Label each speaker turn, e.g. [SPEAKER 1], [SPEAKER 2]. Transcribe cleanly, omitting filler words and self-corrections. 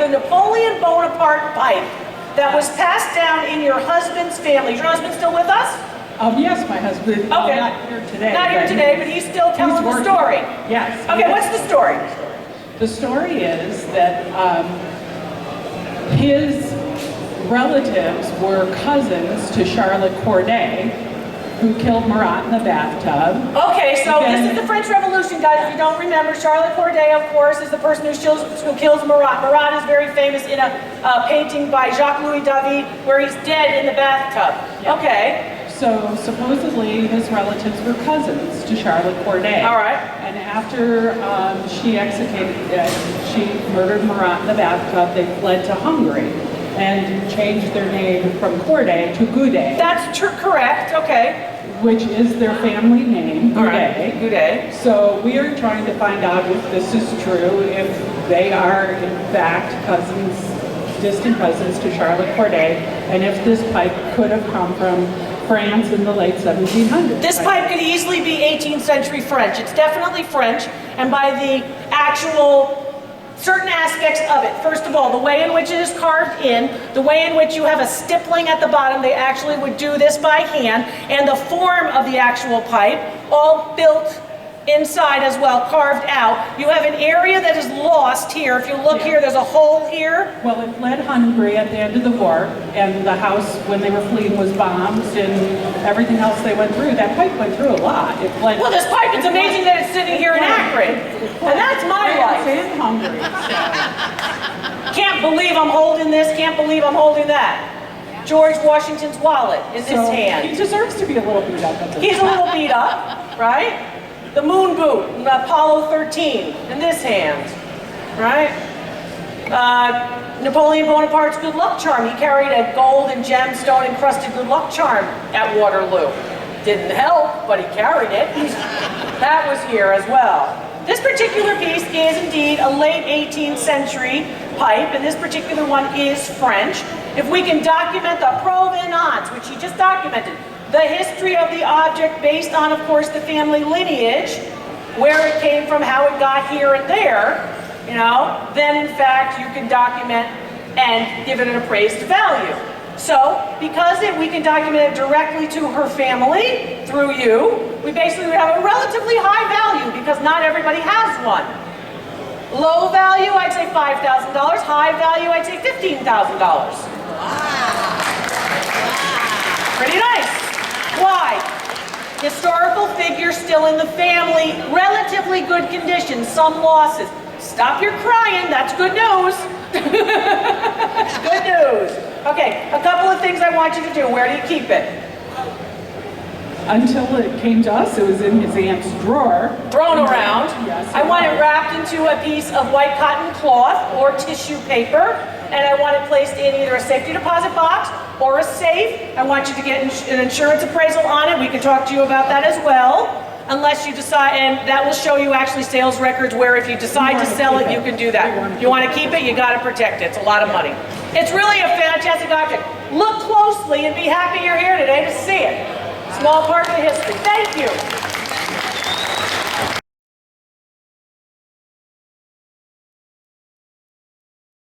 [SPEAKER 1] the Napoleon Bonaparte pipe that was passed down in your husband's family. Is your husband still with us?
[SPEAKER 2] Yes, my husband.
[SPEAKER 1] Okay.
[SPEAKER 2] Not here today.
[SPEAKER 1] Not here today, but he's still telling the story.
[SPEAKER 2] Yes.
[SPEAKER 1] Okay, what's the story?
[SPEAKER 2] The story is that his relatives were cousins to Charlotte Corday, who killed Marat in the bathtub.
[SPEAKER 1] Okay, so this is the French Revolution, guys. If you don't remember, Charlotte Corday, of course, is the person who kills Marat. Marat is very famous in a painting by Jacques-Louis David where he's dead in the bathtub. Yeah. Okay.
[SPEAKER 2] So supposedly his relatives were cousins to Charlotte Corday.
[SPEAKER 1] All right.
[SPEAKER 2] And after she murdered Marat in the bathtub, they fled to Hungary and changed their name from Corday to Goudet.
[SPEAKER 1] That's correct, okay.
[SPEAKER 2] Which is their family name, Goudet.
[SPEAKER 1] Right. Goudet.
[SPEAKER 2] So we are trying to find out if this is true, if they are in fact cousins, distant cousins to Charlotte Corday, and if this pipe could have come from France in the late 1700s.
[SPEAKER 1] This pipe could easily be 18th century French. It's definitely French, and by the actual certain aspects of it. First of all, the way in which it is carved in, the way in which you have a stippling at the bottom, they actually would do this by hand, and the form of the actual pipe, all built inside as well, carved out. You have an area that is lost here. If you look here, there's a hole here.
[SPEAKER 2] Well, it fled Hungary at the end of the war, and the house, when they were fleeing, was bombed, and everything else they went through. That pipe went through a lot. It fled.
[SPEAKER 1] Well, this pipe, it's amazing that it's sitting here in Akron. And that's my life.
[SPEAKER 2] In Hungary.
[SPEAKER 1] Can't believe I'm holding this, can't believe I'm holding that. George Washington's wallet is his hand.
[SPEAKER 2] He deserves to be a little beat up at this
[SPEAKER 1] He's a little beat up, right? The moon boot, Apollo 13, in this hand, right? Napoleon Bonaparte's good luck charm. He carried a gold and gemstone encrusted good luck charm at Waterloo. Didn't help, but he carried it. That was here as well. This particular piece is indeed a late 18th century pipe, and this particular one is French. If we can document the provenance, which he just documented, the history of the object based on, of course, the family lineage, where it came from, how it got here and there, you know, then in fact you can document and give it an appraised value. So, because we can document it directly to her family, through you, we basically would have a relatively high value because not everybody has one. Low value, I'd say $5,000. High value, I'd say $15,000. Wow. Pretty nice. Why? Historical figure still in the family, relatively good condition, some losses. Stop your crying, that's good news. Good news. Okay, a couple of things I want you to do. Where do you keep it?
[SPEAKER 2] Until it came to us, it was in his aunt's drawer.
[SPEAKER 1] Thrown around.
[SPEAKER 2] Yes.
[SPEAKER 1] I want it wrapped into a piece of white cotton cloth or tissue paper, and I want it placed in either a safety deposit box or a safe. I want you to get an insurance appraisal on it. We can talk to you about that as well, unless you decide, and that will show you actually sales records where if you decide to sell it, you can do that. You want to keep it, you got to protect it. It's a lot of money. It's really a fantastic object. Look closely and be happy you're here today to see it. Small part of the history. Thank you.